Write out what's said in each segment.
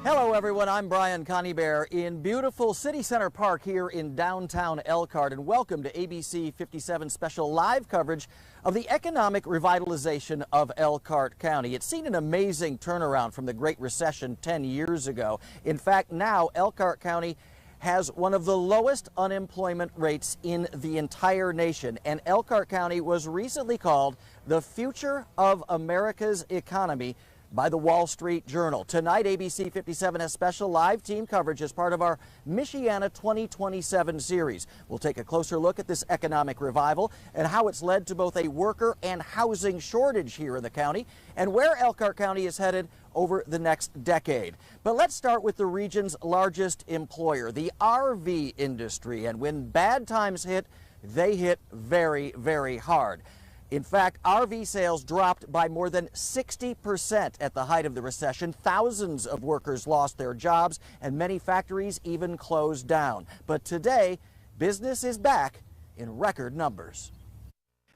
Hello everyone, I'm Brian Conybeare in beautiful City Center Park here in downtown Elkhart, and welcome to ABC 57 special live coverage of the economic revitalization of Elkhart County. It's seen an amazing turnaround from the Great Recession 10 years ago. In fact, now Elkhart County has one of the lowest unemployment rates in the entire nation, and Elkhart County was recently called the future of America's economy by the Wall Street Journal. Tonight, ABC 57 has special live team coverage as part of our Michiana 2027 series. We'll take a closer look at this economic revival and how it's led to both a worker and housing shortage here in the county, and where Elkhart County is headed over the next decade. But let's start with the region's largest employer, the RV industry. And when bad times hit, they hit very, very hard. In fact, RV sales dropped by more than 60% at the height of the recession. Thousands of workers lost their jobs, and many factories even closed down. But today, business is back in record numbers.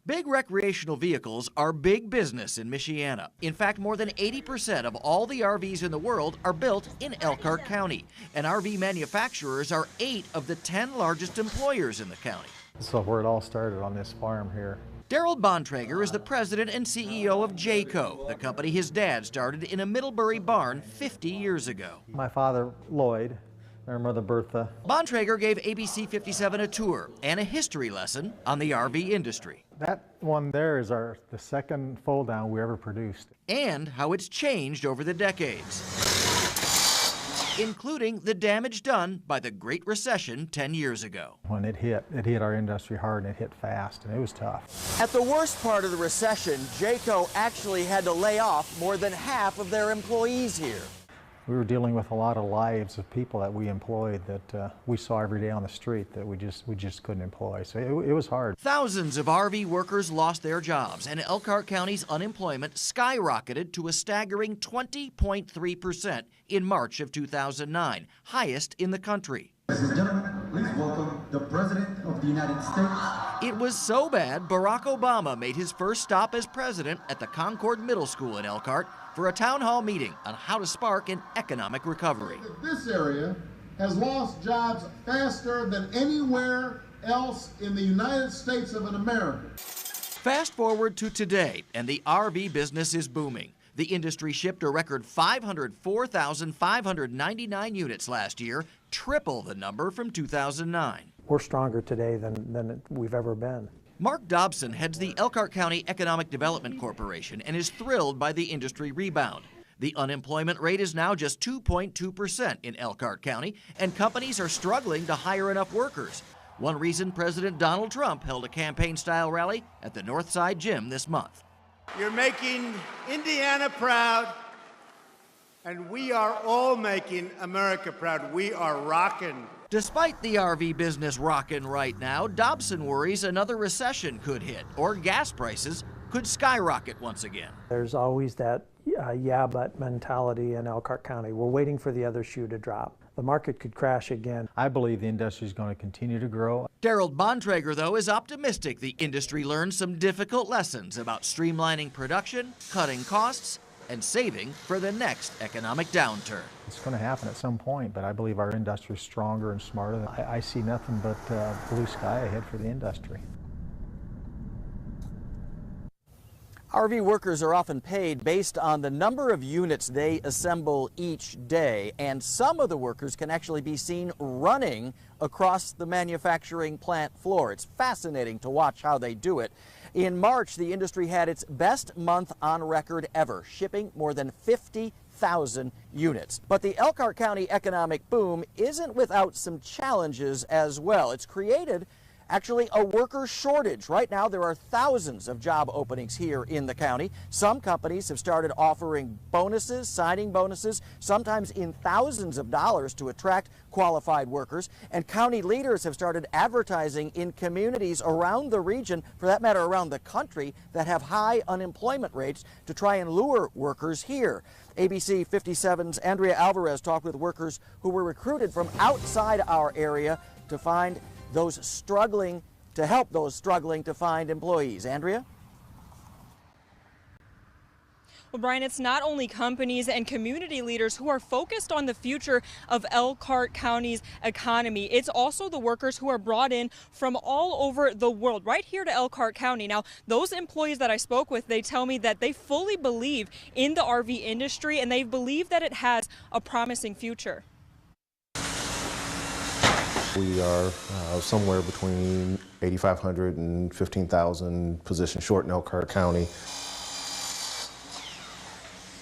Big recreational vehicles are big business in Michiana. In fact, more than 80% of all the RVs in the world are built in Elkhart County. And RV manufacturers are 8 of the 10 largest employers in the county. So where it all started on this farm here. Daryl Bontrager is the president and CEO of Jayco, the company his dad started in a Middlebury barn 50 years ago. My father, Lloyd, and our mother, Bertha. Bontrager gave ABC 57 a tour and a history lesson on the RV industry. That one there is the second fold-down we ever produced. And how it's changed over the decades, including the damage done by the Great Recession 10 years ago. When it hit our industry hard, and it hit fast, and it was tough. At the worst part of the recession, Jayco actually had to lay off more than half of their employees here. We were dealing with a lot of lives of people that we employed that we saw every day on the street that we just couldn't employ. So it was hard. Thousands of RV workers lost their jobs, and Elkhart County's unemployment skyrocketed to a staggering 20.3% in March of 2009, highest in the country. Ladies and gentlemen, please welcome the President of the United States. It was so bad, Barack Obama made his first stop as president at the Concord Middle School in Elkhart for a town hall meeting on how to spark an economic recovery. This area has lost jobs faster than anywhere else in the United States of America. Fast forward to today, and the RV business is booming. The industry shipped a record 504,599 units last year, triple the number from 2009. We're stronger today than we've ever been. Mark Dobson heads the Elkhart County Economic Development Corporation and is thrilled by the industry rebound. The unemployment rate is now just 2.2% in Elkhart County, and companies are struggling to hire enough workers. One reason President Donald Trump held a campaign-style rally at the Northside Gym this month. You're making Indiana proud, and we are all making America proud. We are rocking. Despite the RV business rocking right now, Dobson worries another recession could hit, or gas prices could skyrocket once again. There's always that yeah but mentality in Elkhart County. We're waiting for the other shoe to drop. The market could crash again. I believe the industry is going to continue to grow. Daryl Bontrager, though, is optimistic the industry learned some difficult lessons about streamlining production, cutting costs, and saving for the next economic downturn. It's going to happen at some point, but I believe our industry is stronger and smarter. I see nothing but blue sky ahead for the industry. RV workers are often paid based on the number of units they assemble each day, and some of the workers can actually be seen running across the manufacturing plant floor. It's fascinating to watch how they do it. In March, the industry had its best month on record ever, shipping more than 50,000 units. But the Elkhart County economic boom isn't without some challenges as well. It's created actually a worker shortage. Right now, there are thousands of job openings here in the county. Some companies have started offering bonuses, signing bonuses, sometimes in thousands of dollars to attract qualified workers. And county leaders have started advertising in communities around the region, for that matter around the country, that have high unemployment rates to try and lure workers here. ABC 57's Andrea Alvarez talked with workers who were recruited from outside our area to find those struggling, to help those struggling to find employees. Andrea? Well, Brian, it's not only companies and community leaders who are focused on the future of Elkhart County's economy. It's also the workers who are brought in from all over the world, right here to Elkhart County. Now, those employees that I spoke with, they tell me that they fully believe in the RV industry and they believe that it has a promising future. We are somewhere between 8,500 and 15,000 positions short in Elkhart County.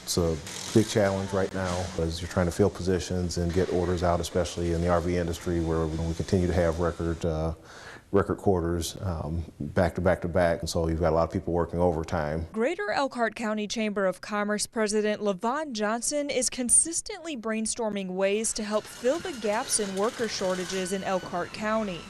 It's a big challenge right now as you're trying to fill positions and get orders out, especially in the RV industry where we continue to have record quarters back to back to back, and so you've got a lot of people working overtime. Greater Elkhart County Chamber of Commerce President LaVon Johnson is consistently brainstorming ways to help fill the gaps in worker shortages in Elkhart County.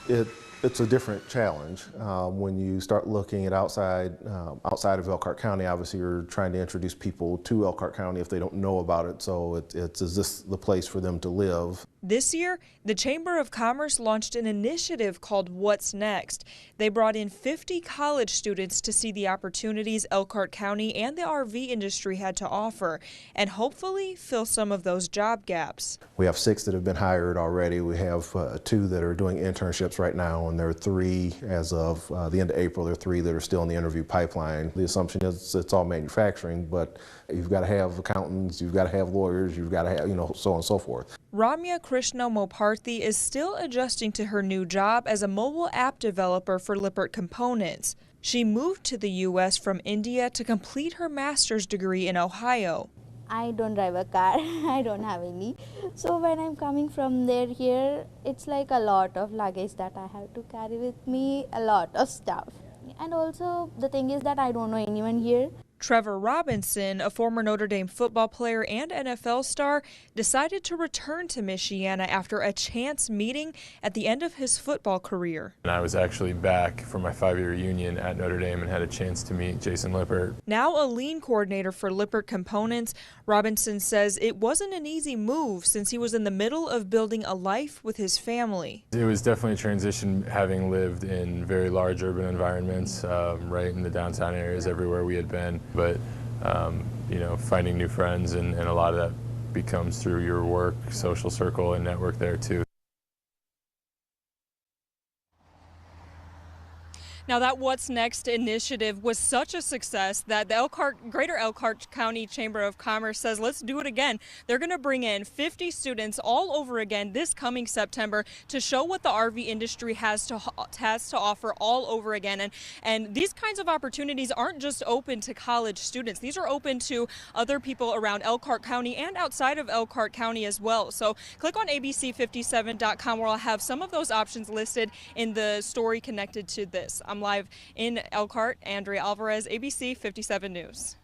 It's a different challenge when you start looking at outside of Elkhart County. Obviously, you're trying to introduce people to Elkhart County if they don't know about it. So is this the place for them to live? This year, the Chamber of Commerce launched an initiative called What's Next. They brought in 50 college students to see the opportunities Elkhart County and the RV industry had to offer and hopefully fill some of those job gaps. We have 6 that have been hired already. We have 2 that are doing internships right now, and there are 3 as of the end of April. There are 3 that are still in the interview pipeline. The assumption is it's all manufacturing, but you've got to have accountants, you've got to have lawyers, you've got to have, so on and so forth. Ramya Krishna Moparthy is still adjusting to her new job as a mobile app developer for Lippert Components. She moved to the U.S. from India to complete her master's degree in Ohio. I don't drive a car, I don't have any. So when I'm coming from here, it's like a lot of luggage that I have to carry with me, a lot of stuff. And also the thing is that I don't know anyone here. Trevor Robinson, a former Notre Dame football player and NFL star, decided to return to Michiana after a chance meeting at the end of his football career. And I was actually back for my 5-year reunion at Notre Dame and had a chance to meet Jason Lippert. Now a lean coordinator for Lippert Components, Robinson says it wasn't an easy move since he was in the middle of building a life with his family. It was definitely a transition, having lived in very large urban environments, right in the downtown areas everywhere we had been. But, finding new friends and a lot of that becomes through your work, social circle, and network there too. Now, that What's Next initiative was such a success that the Greater Elkhart County Chamber of Commerce says, let's do it again. They're going to bring in 50 students all over again this coming September to show what the RV industry has to offer all over again. And these kinds of opportunities aren't just open to college students. These are open to other people around Elkhart County and outside of Elkhart County as well. So click on ABC57.com where I'll have some of those options listed in the story connected to this. I'm live in Elkhart. Andrea Alvarez, ABC 57 News.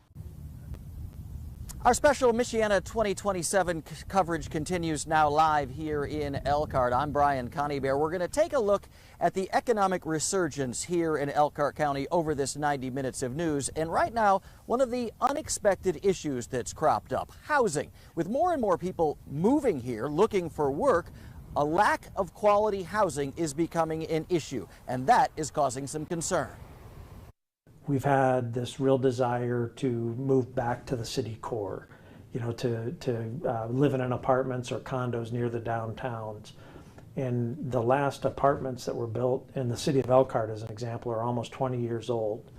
Our special Michiana 2027 coverage continues now live here in Elkhart. I'm Brian Conybeare. We're going to take a look at the economic resurgence here in Elkhart County over this 90 minutes of news. And right now, one of the unexpected issues that's cropped up, housing. With more and more people moving here looking for work, a lack of quality housing is becoming an issue, and that is causing some concern. We've had this real desire to move back to the city core, to live in apartments or condos near the downtowns. And the last apartments that were built in the city of Elkhart, as an example, are almost 20 years old.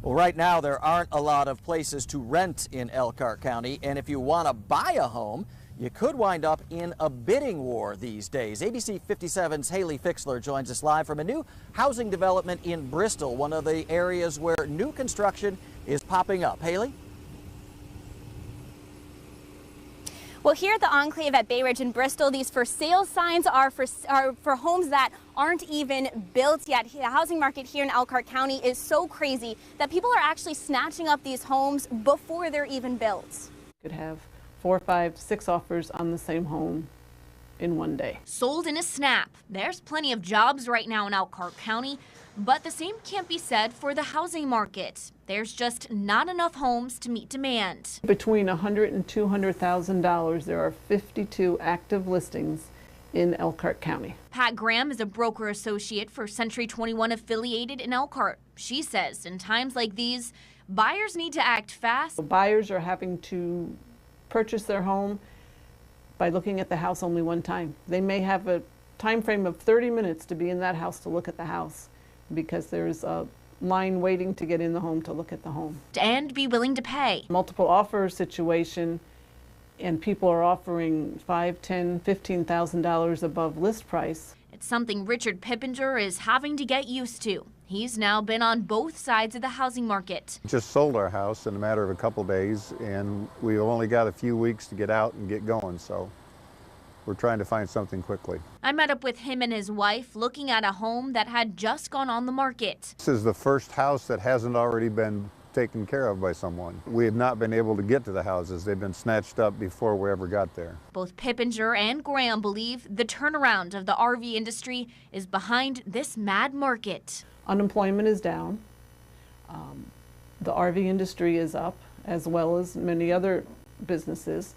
Well, right now there aren't a lot of places to rent in Elkhart County, and if you want to buy a home, you could wind up in a bidding war these days. ABC 57's Hayley Fixler joins us live from a new housing development in Bristol, one of the areas where new construction is popping up. Hayley? Well, here at the Enclave at Bay Ridge in Bristol, these for sale signs are for homes that aren't even built yet. The housing market here in Elkhart County is so crazy that people are actually snatching up these homes before they're even built. Could have 4, 5, 6 offers on the same home in one day. Sold in a snap. There's plenty of jobs right now in Elkhart County, but the same can't be said for the housing market. There's just not enough homes to meet demand. Between $100,000 and $200,000, there are 52 active listings in Elkhart County. Pat Graham is a broker associate for Century 21 affiliated in Elkhart. She says in times like these, buyers need to act fast. Buyers are having to purchase their home by looking at the house only one time. They may have a time frame of 30 minutes to be in that house to look at the house because there's a line waiting to get in the home to look at the home. And be willing to pay. Multiple offer situation, and people are offering $5,000, $10,000, $15,000 above list price. It's something Richard Pippinger is having to get used to. He's now been on both sides of the housing market. Just sold our house in a matter of a couple days, and we only got a few weeks to get out and get going, so we're trying to find something quickly. I met up with him and his wife looking at a home that had just gone on the market. This is the first house that hasn't already been taken care of by someone. We have not been able to get to the houses. They've been snatched up before we ever got there. Both Pippinger and Graham believe the turnaround of the RV industry is behind this mad market. Unemployment is down. The RV industry is up, as well as many other businesses.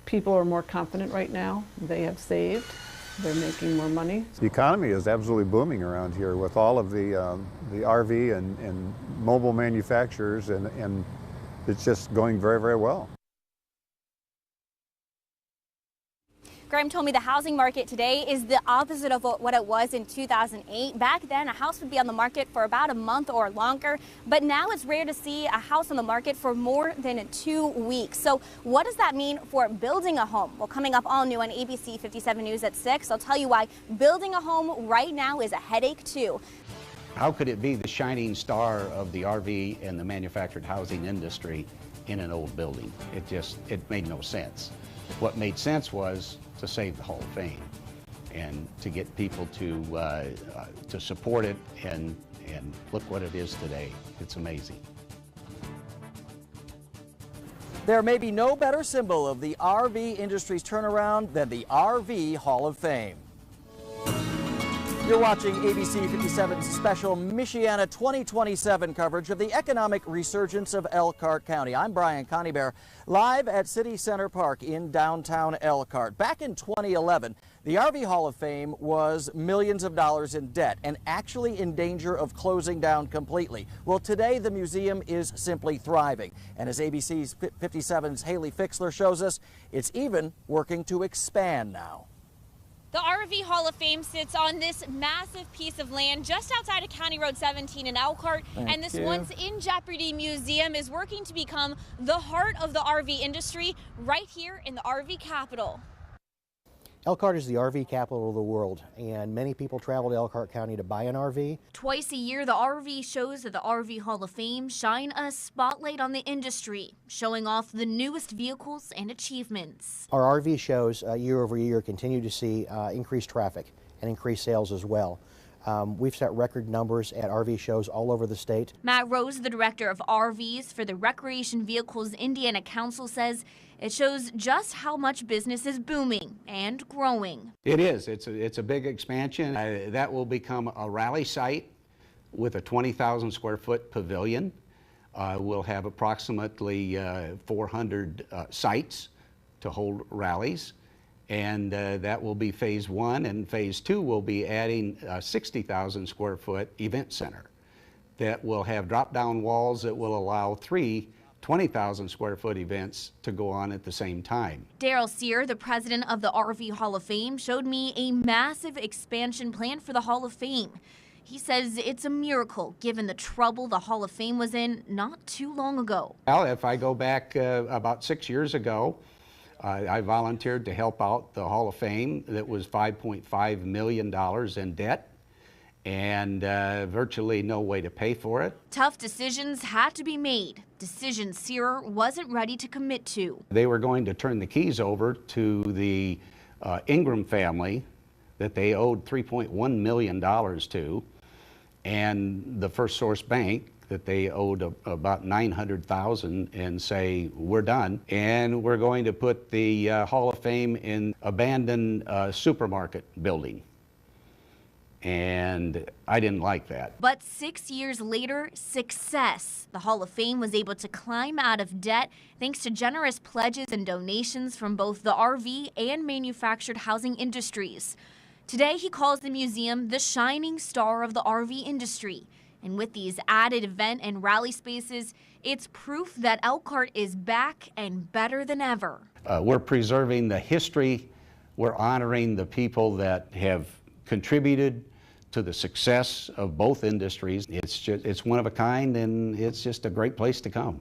People are more confident right now. They have saved. They're making more money. The economy is absolutely booming around here with all of the RV and mobile manufacturers, and it's just going very, very well. Graham told me the housing market today is the opposite of what it was in 2008. Back then, a house would be on the market for about a month or longer, but now it's rare to see a house on the market for more than 2 weeks. So what does that mean for building a home? Well, coming up all new on ABC 57 News at 6, I'll tell you why building a home right now is a headache too. How could it be the shining star of the RV and the manufactured housing industry in an old building? It made no sense. What made sense was to save the Hall of Fame and to get people to support it, and look what it is today. It's amazing. There may be no better symbol of the RV industry's turnaround than the RV Hall of Fame. You're watching ABC 57's special Michiana 2027 coverage of the economic resurgence of Elkhart County. I'm Brian Conybeare, live at City Center Park in downtown Elkhart. Back in 2011, the RV Hall of Fame was millions of dollars in debt and actually in danger of closing down completely. Well, today the museum is simply thriving. And as ABC 57's Hayley Fixler shows us, it's even working to expand now. The RV Hall of Fame sits on this massive piece of land just outside of County Road 17 in Elkhart. And this once in jeopardy museum is working to become the heart of the RV industry right here in the RV capital. Elkhart is the RV capital of the world, and many people travel to Elkhart County to buy an RV. Twice a year, the RV shows at the RV Hall of Fame shine a spotlight on the industry, showing off the newest vehicles and achievements. Our RV shows year over year continue to see increased traffic and increased sales as well. We've set record numbers at RV shows all over the state. Matt Rose, the director of RVs for the Recreation Vehicles Indiana Council, says it shows just how much business is booming and growing. It is. It's a big expansion. That will become a rally site with a 20,000 square foot pavilion. We'll have approximately 400 sites to hold rallies. And that will be phase 1, and phase 2 will be adding a 60,000 square foot event center that will have drop-down walls that will allow 3 20,000 square foot events to go on at the same time. Daryl Sear, the president of the RV Hall of Fame, showed me a massive expansion plan for the Hall of Fame. He says it's a miracle given the trouble the Hall of Fame was in not too long ago. Well, if I go back about 6 years ago, I volunteered to help out the Hall of Fame that was $5.5 million in debt and virtually no way to pay for it. Tough decisions had to be made, decisions Sear wasn't ready to commit to. They were going to turn the keys over to the Ingram family that they owed $3.1 million to, and the First Source Bank that they owed about $900,000, and say, we're done. And we're going to put the Hall of Fame in abandoned supermarket building. And I didn't like that. But 6 years later, success. The Hall of Fame was able to climb out of debt thanks to generous pledges and donations from both the RV and manufactured housing industries. Today, he calls the museum the shining star of the RV industry. And with these added event and rally spaces, it's proof that Elkhart is back and better than ever. We're preserving the history. We're honoring the people that have contributed to the success of both industries. It's one of a kind, and it's just a great place to come.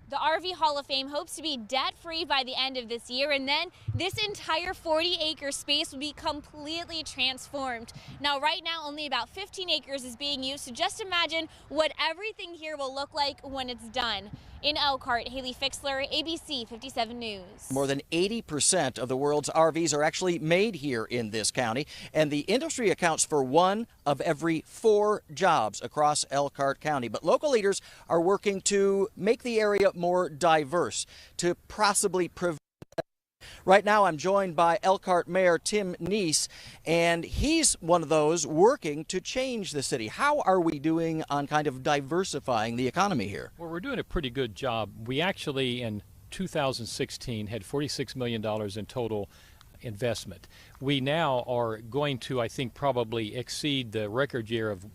The RV Hall of Fame hopes to be debt-free by the end of this year, and then this entire 40-acre space will be completely transformed. Now, right now, only about 15 acres is being used, so just imagine what everything here will look like when it's done. In Elkhart, Hayley Fixler, ABC57 News. More than 80% of the world's RVs are actually made here in this county, and the industry accounts for 1 of every 4 jobs across Elkhart County. But local leaders are working to make the area more diverse, to possibly prevent. Right now, I'm joined by Elkhart Mayor Tim Neese, and he's one of those working to change the city. How are we doing on kind of diversifying the economy here? Well, we're doing a pretty good job. We actually, in 2016, had $46 million in total investment. We now are going to, I think, probably exceed the record year of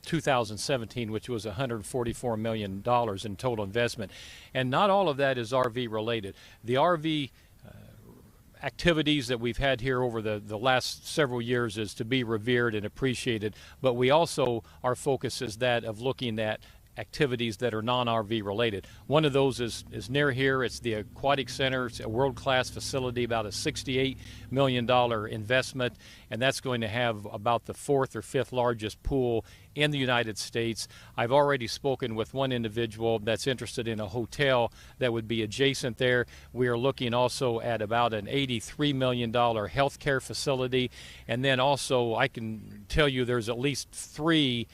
2017, which was $144 million in total investment. And not all of that is RV related. The RV activities that we've had here over the last several years is to be revered and appreciated, but we also, our focus is that of looking at activities that are non-RV related. One of those is near here. It's the Aquatic Center. It's a world-class facility, about a $68 million investment, and that's going to have about the 4th or 5th largest pool in the United States. I've already spoken with one individual that's interested in a hotel that would be adjacent there. We are looking also at about an $83 million healthcare facility, and then also I can tell you there's at least 3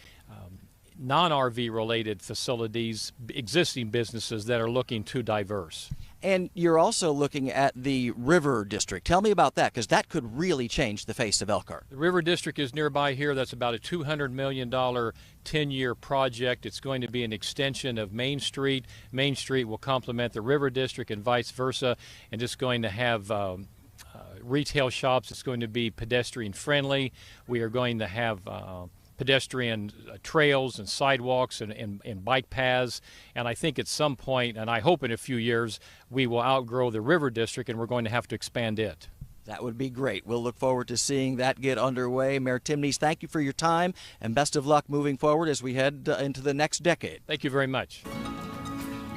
non-RV related facilities, existing businesses that are looking to diverse. And you're also looking at the River District. Tell me about that, because that could really change the face of Elkhart. The River District is nearby here. That's about a $200 million 10-year project. It's going to be an extension of Main Street. Main Street will complement the River District and vice versa, and it's going to have retail shops. It's going to be pedestrian friendly. We are going to have pedestrian trails and sidewalks and bike paths, and I think at some point, and I hope in a few years, we will outgrow the River District and we're going to have to expand it. That would be great. We'll look forward to seeing that get underway. Mayor Tim Neese, thank you for your time and best of luck moving forward as we head into the next decade. Thank you very much.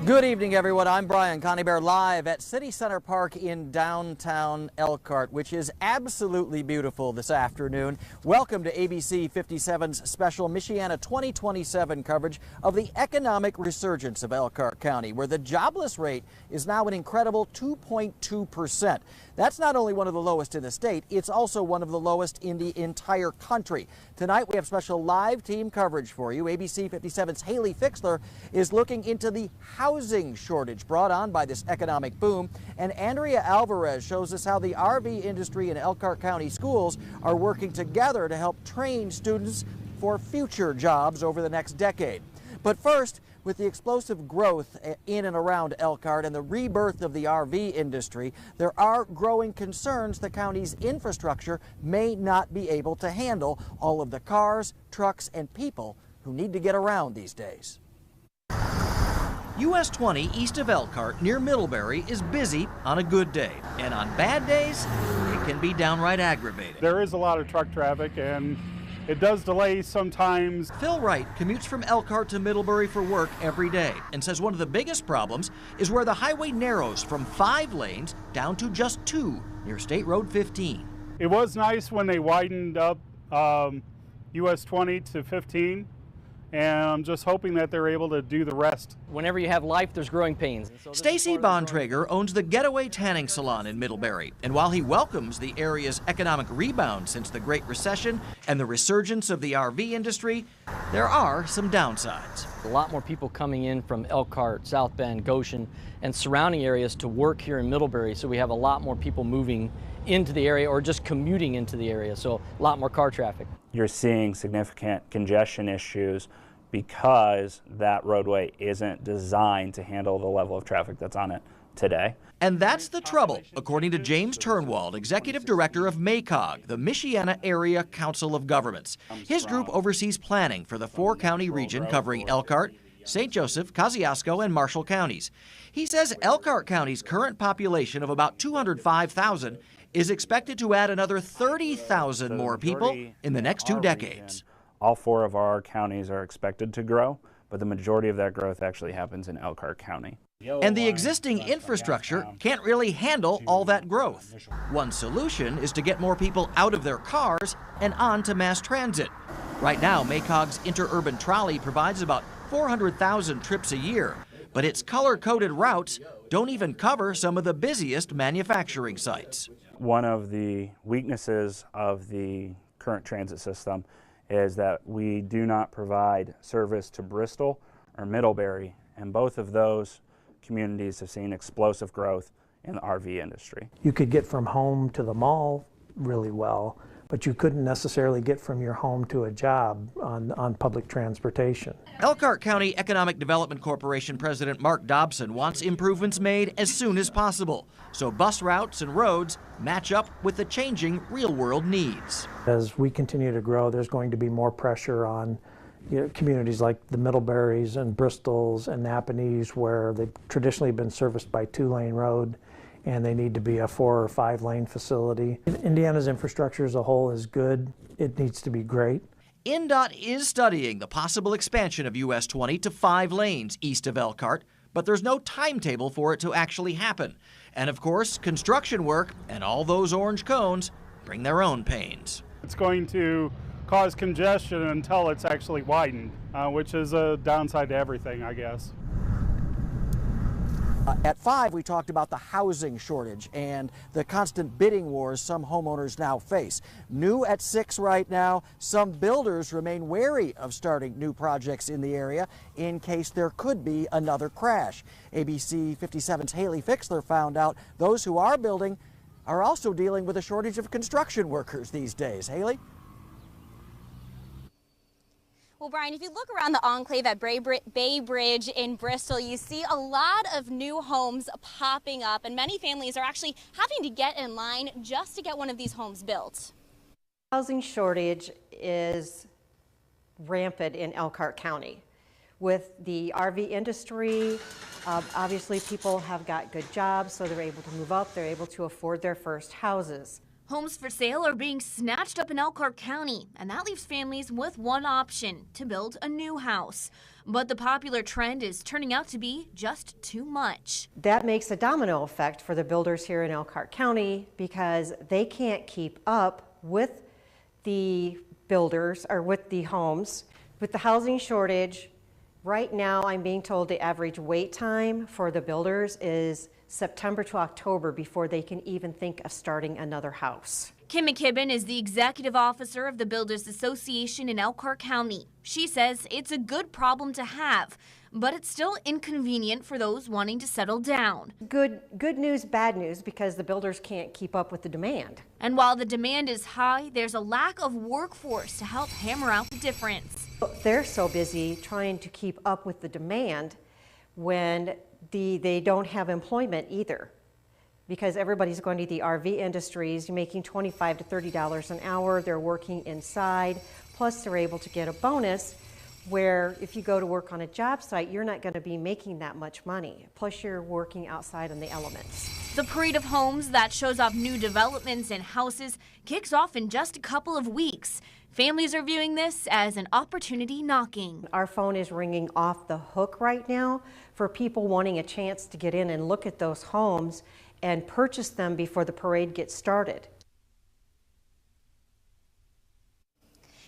Good evening, everyone. I'm Brian Conybeare, live at City Center Park in downtown Elkhart, which is absolutely beautiful this afternoon. Welcome to ABC 57's special Michiana 2027 coverage of the economic resurgence of Elkhart County, where the jobless rate is now an incredible 2.2%. That's not only one of the lowest in the state, it's also one of the lowest in the entire country. Tonight we have special live team coverage for you. ABC 57's Hayley Fixler is looking into the housing shortage brought on by this economic boom, and Andrea Alvarez shows us how the RV industry and Elkhart County schools are working together to help train students for future jobs over the next decade. But first, with the explosive growth in and around Elkhart and the rebirth of the RV industry, there are growing concerns the county's infrastructure may not be able to handle all of the cars, trucks, and people who need to get around these days. US 20 east of Elkhart near Middlebury is busy on a good day, and on bad days, it can be downright aggravating. There is a lot of truck traffic, and it does delay sometimes. Phil Wright commutes from Elkhart to Middlebury for work every day and says one of the biggest problems is where the highway narrows from 5 lanes down to just 2 near State Road 15. It was nice when they widened up US 20 to 15, and I'm just hoping that they're able to do the rest. Whenever you have life, there's growing pains. Stacy Bontrager owns the Getaway Tanning Salon in Middlebury, and while he welcomes the area's economic rebound since the Great Recession and the resurgence of the RV industry, there are some downsides. A lot more people coming in from Elkhart, South Bend, Goshen, and surrounding areas to work here in Middlebury, so we have a lot more people moving into the area or just commuting into the area, so a lot more car traffic. You're seeing significant congestion issues because that roadway isn't designed to handle the level of traffic that's on it today. And that's the trouble, according to James Turnwald, Executive Director of MACOG, the Michiana Area Council of Governments. His group oversees planning for the 4-county region covering Elkhart, St. Joseph, Kosciuszko, and Marshall counties. He says Elkhart County's current population of about 205,000 is expected to add another 30,000 more people in the next 2 decades. All 4 of our counties are expected to grow, but the majority of that growth actually happens in Elkhart County. And the existing infrastructure can't really handle all that growth. One solution is to get more people out of their cars and onto mass transit. Right now, MACOG's interurban trolley provides about 400,000 trips a year, but its color-coded routes don't even cover some of the busiest manufacturing sites. One of the weaknesses of the current transit system is that we do not provide service to Bristol or Middlebury, and both of those communities have seen explosive growth in the RV industry. You could get from home to the mall really well, but you couldn't necessarily get from your home to a job on public transportation. Elkhart County Economic Development Corporation President Mark Dobson wants improvements made as soon as possible, so bus routes and roads match up with the changing real-world needs. As we continue to grow, there's going to be more pressure on communities like the Middleburys and Bristols and Napanese, where they've traditionally been serviced by 2-lane road, and they need to be a 4 or 5-lane facility. Indiana's infrastructure as a whole is good. It needs to be great. INDOT is studying the possible expansion of US 20 to 5 lanes east of Elkhart, but there's no timetable for it to actually happen. And of course, construction work and all those orange cones bring their own pains. It's going to cause congestion until it's actually widened, which is a downside to everything, I guess. At 5, we talked about the housing shortage and the constant bidding wars some homeowners now face. New at 6 right now, some builders remain wary of starting new projects in the area in case there could be another crash. ABC57's Hayley Fixler found out those who are building are also dealing with a shortage of construction workers these days. Hayley? Well, Brian, if you look around the enclave at Bay Bridge in Bristol, you see a lot of new homes popping up, and many families are actually having to get in line just to get one of these homes built. Housing shortage is rampant in Elkhart County. With the RV industry, obviously people have got good jobs, so they're able to move up, they're able to afford their first houses. Homes for sale are being snatched up in Elkhart County, and that leaves families with one option: to build a new house. But the popular trend is turning out to be just too much. That makes a domino effect for the builders here in Elkhart County because they can't keep up with the builders or with the homes. With the housing shortage, right now I'm being told the average wait time for the builders is September to October before they can even think of starting another house. Kim McKibben is the executive officer of the Builders Association in Elkhart County. She says it's a good problem to have, but it's still inconvenient for those wanting to settle down. Good news, bad news, because the builders can't keep up with the demand. And while the demand is high, there's a lack of workforce to help hammer out the difference. They're so busy trying to keep up with the demand when they don't have employment either, because everybody's going to the RV industries, making $25 to $30 an hour. They're working inside, plus they're able to get a bonus where if you go to work on a job site, you're not going to be making that much money. Plus you're working outside in the elements. The parade of homes that shows off new developments and houses kicks off in just a couple of weeks. Families are viewing this as an opportunity knocking. Our phone is ringing off the hook right now for people wanting a chance to get in and look at those homes and purchase them before the parade gets started.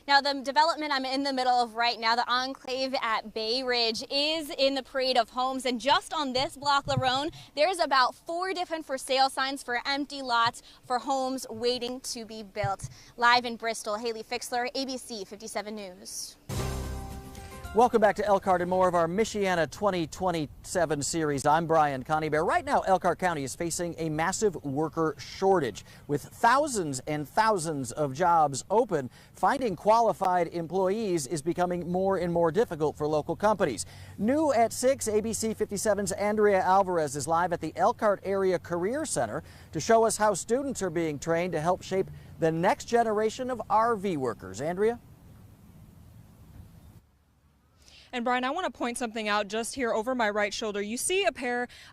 Now, the development I'm in the middle of right now, the enclave at Bay Ridge, is in the parade of homes. And just on this block alone, there's about 4 different for sale signs for empty lots for homes waiting to be built. Live in Bristol, Hayley Fixler, ABC 57 News. Welcome back to Elkhart and more of our Michiana 2027 series. I'm Brian Conybeare. Right now, Elkhart County is facing a massive worker shortage. With thousands and thousands of jobs open, finding qualified employees is becoming more and more difficult for local companies. New at 6, ABC57's Andrea Alvarez is live at the Elkhart Area Career Center to show us how students are being trained to help shape the next generation of RV workers. Andrea? And Brian, I want to point something out just here over my right shoulder. You see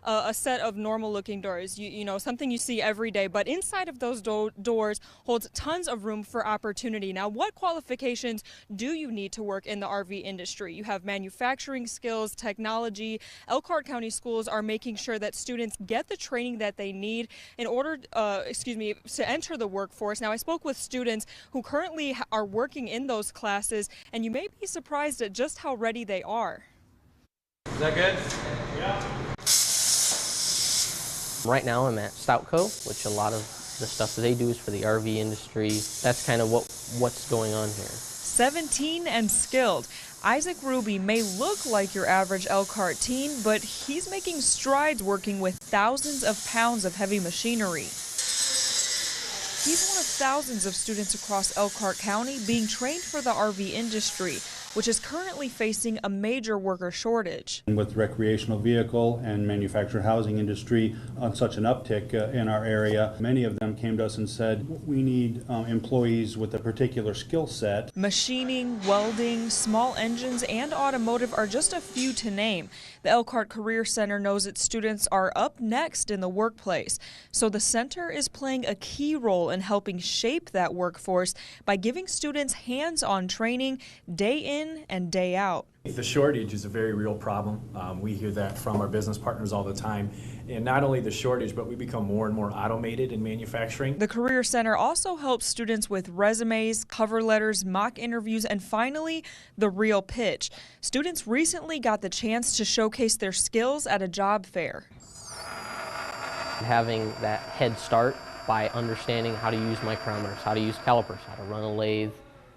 a set of normal looking doors, you know, something you see every day, but inside of those doors holds tons of room for opportunity. Now, what qualifications do you need to work in the RV industry? You have manufacturing skills, technology. Elkhart County schools are making sure that students get the training that they need in order, to enter the workforce. Now, I spoke with students who currently are working in those classes, and you may be surprised at just how ready they are. Is that good? Yeah. Right now I'm at Stoutco, which a lot of the stuff that they do is for the RV industry. That's kind of what's going on here. 17 and skilled. Isaac Ruby may look like your average Elkhart teen, but he's making strides working with thousands of pounds of heavy machinery. He's one of thousands of students across Elkhart County being trained for the RV industry, which is currently facing a major worker shortage. With recreational vehicle and manufactured housing industry on such an uptick in our area, many of them came to us and said, we need employees with a particular skill set. Machining, welding, small engines, and automotive are just a few to name. The Elkhart Career Center knows its students are up next in the workplace, so the center is playing a key role in helping shape that workforce by giving students hands-on training day in and day out. The shortage is a very real problem. We hear that from our business partners all the time. And not only the shortage, but we become more and more automated in manufacturing. The Career Center also helps students with resumes, cover letters, mock interviews, and finally, the real pitch. Students recently got the chance to showcase their skills at a job fair. Having that head start by understanding how to use micrometers, how to use calipers, how to run a lathe,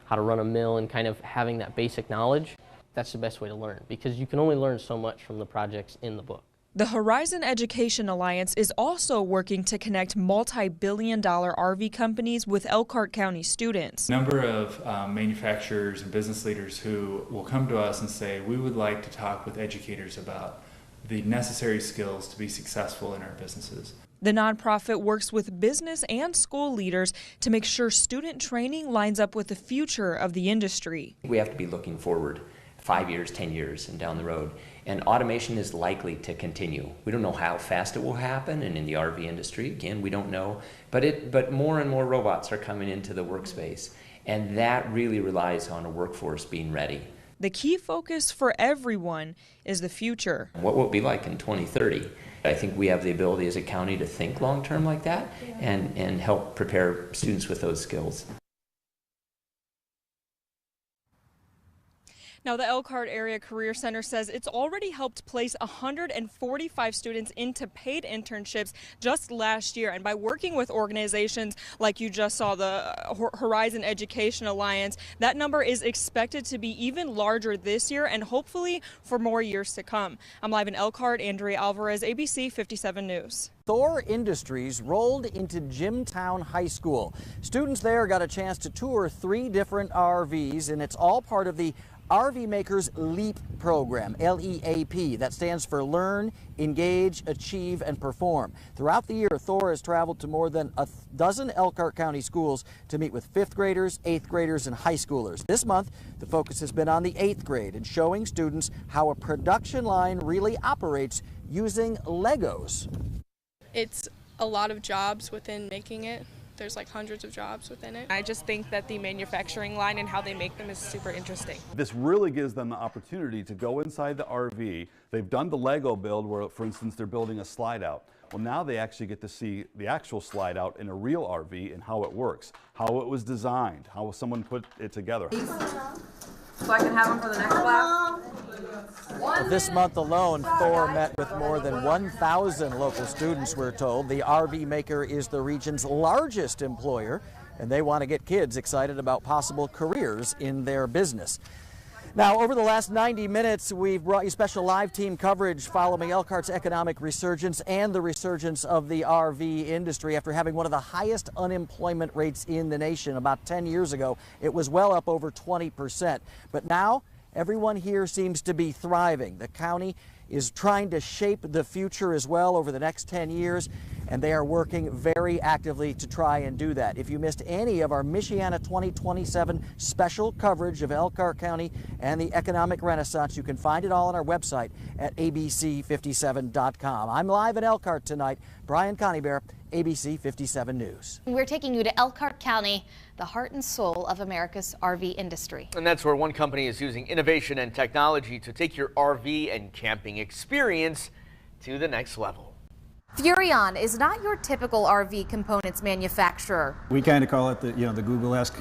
how to run a mill, and kind of having that basic knowledge, that's the best way to learn, because you can only learn so much from the projects in the book. The Horizon Education Alliance is also working to connect multi-billion-dollar RV companies with Elkhart County students. A number of manufacturers and business leaders who will come to us and say, we would like to talk with educators about the necessary skills to be successful in our businesses. The nonprofit works with business and school leaders to make sure student training lines up with the future of the industry. We have to be looking forward 5 years, 10 years, and down the road. And automation is likely to continue. We don't know how fast it will happen, and in the RV industry, again, we don't know. But more and more robots are coming into the workspace, and that really relies on a workforce being ready. The key focus for everyone is the future. What will it be like in 2030? I think we have the ability as a county to think long-term like that and help prepare students with those skills. Now, the Elkhart Area Career Center says it's already helped place 145 students into paid internships just last year. And by working with organizations like you just saw, the Horizon Education Alliance, that number is expected to be even larger this year and hopefully for more years to come. I'm live in Elkhart. Andrea Alvarez, ABC57 News. Thor Industries rolled into Jimtown High School. Students there got a chance to tour 3 different RVs, and it's all part of the RV Makers LEAP program, L-E-A-P. That stands for Learn, Engage, Achieve, and Perform. Throughout the year, Thor has traveled to more than a dozen Elkhart County schools to meet with 5th graders, 8th graders, and high schoolers. This month, the focus has been on the 8th grade and showing students how a production line really operates using Legos. It's a lot of jobs within making it. There's like hundreds of jobs within it. I just think that the manufacturing line and how they make them is super interesting. This really gives them the opportunity to go inside the RV. They've done the Lego build where, for instance, they're building a slide out. Well, now they actually get to see the actual slide out in a real RV and how it works, how it was designed, how someone put it together. So I can have them for the next class? This month alone, Thor met with more than 1,000 local students, we're told. The RV Maker is the region's largest employer, and they want to get kids excited about possible careers in their business. Now, over the last 90 minutes, we've brought you special live team coverage following Elkhart's economic resurgence and the resurgence of the RV industry after having one of the highest unemployment rates in the nation. About 10 years ago, it was well up over 20%. But now, everyone here seems to be thriving. The county is trying to shape the future as well over the next 10 years, and they are working very actively to try and do that. If you missed any of our Michiana 2027 special coverage of Elkhart County and the economic renaissance, you can find it all on our website at ABC57.com. I'm live in Elkhart tonight. Brian Conybeare, ABC 57 News. We're taking you to Elkhart County, the heart and soul of America's RV industry. And that's where one company is using innovation and technology to take your RV and camping experience to the next level. Furrion is not your typical RV components manufacturer. We kind of call it the Google-esque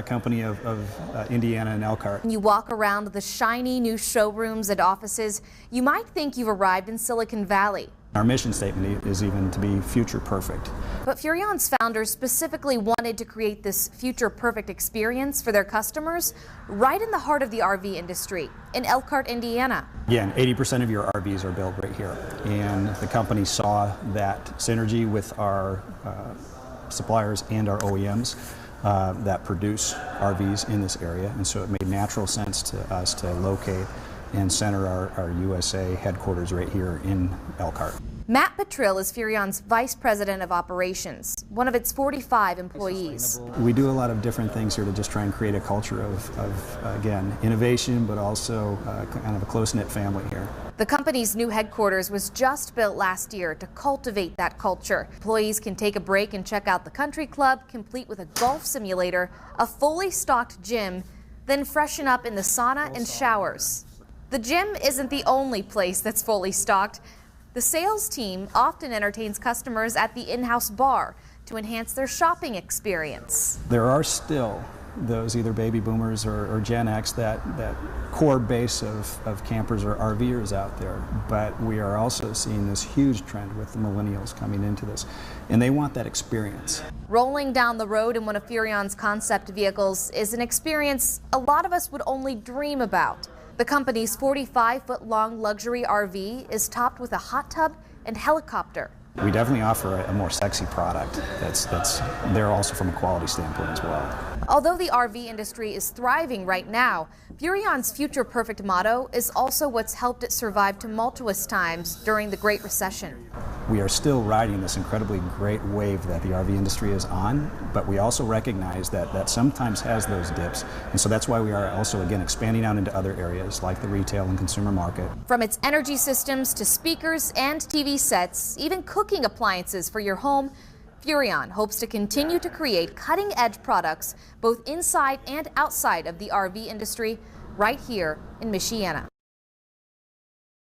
company of Indiana and Elkhart. When you walk around the shiny new showrooms and offices, you might think you've arrived in Silicon Valley. Our mission statement is even to be future perfect. But Furrion's founders specifically wanted to create this future perfect experience for their customers right in the heart of the RV industry in Elkhart, Indiana. Again, 80% of your RVs are built right here, and the company saw that synergy with our suppliers and our OEMs that produce RVs in this area, and so it made natural sense to us to locate and center our USA headquarters right here in Elkhart. Matt Petrill is Furrion's Vice President of Operations, one of its 45 employees. We do a lot of different things here to just try and create a culture of again, innovation, but also kind of a close-knit family here. The company's new headquarters was just built last year to cultivate that culture. Employees can take a break and check out the country club, complete with a golf simulator, a fully stocked gym, then freshen up in the sauna and showers. The gym isn't the only place that's fully stocked. The sales team often entertains customers at the in-house bar to enhance their shopping experience. There are still those either baby boomers or Gen X, that core base of campers or RVers out there, but we are also seeing this huge trend with the millennials coming into this, and they want that experience. Rolling down the road in one of Furrion's concept vehicles is an experience a lot of us would only dream about. The company's 45-foot-long luxury RV is topped with a hot tub and helicopter. We definitely offer a more sexy product that's there also from a quality standpoint as well. Although the RV industry is thriving right now, Furrion's Future Perfect motto is also what's helped it survive tumultuous times during the Great Recession. We are still riding this incredibly great wave that the RV industry is on, but we also recognize that sometimes has those dips, and so that's why we are also again expanding out into other areas like the retail and consumer market. From its energy systems to speakers and TV sets, even cooking appliances for your home, Furrion hopes to continue to create cutting-edge products both inside and outside of the RV industry right here in Michiana.